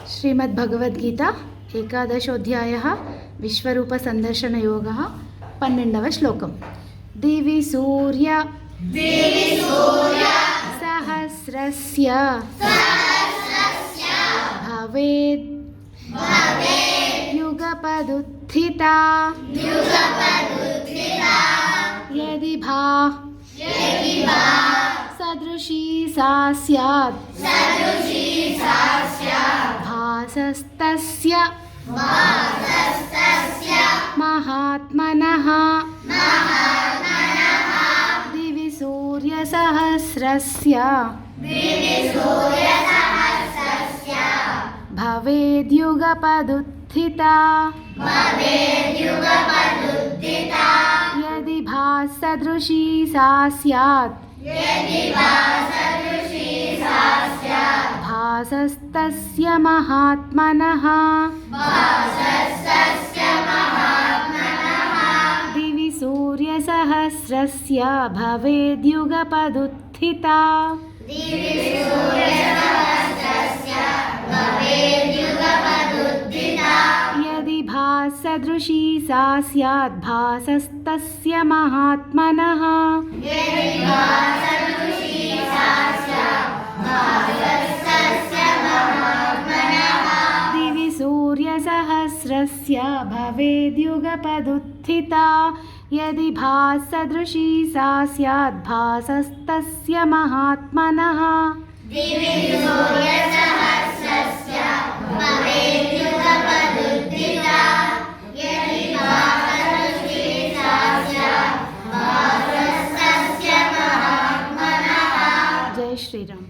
श्रीमद्भगवद्गीता एकादशोऽध्यायः विश्वरूपसन्दर्शनयोगः 12వ श्लोकम्। दिवि सूर्य सहस्रस्य भवेद् युगपदुत्थिता यदि भा सदृशी सा स्यात् भासस्तस्य महात्मनः दिवि सूर्यसहस्रस्य भवेद्युगपदुत्थिता यदि भासदृशी सा स्यात् भासस्तस्य महात्मनः दिवि सूर्यसहस्रस्य भवेद्युगपदुत्थिता यदि भासदृशी सा स्यात् भासस्तस्य महात्मनः दिवि सूर्यसहस्रस्य भवेद्युगपदुत्थिता यदि भासदृशी सा स्यात् भासस्तस्य महात्मनः जय श्री राम।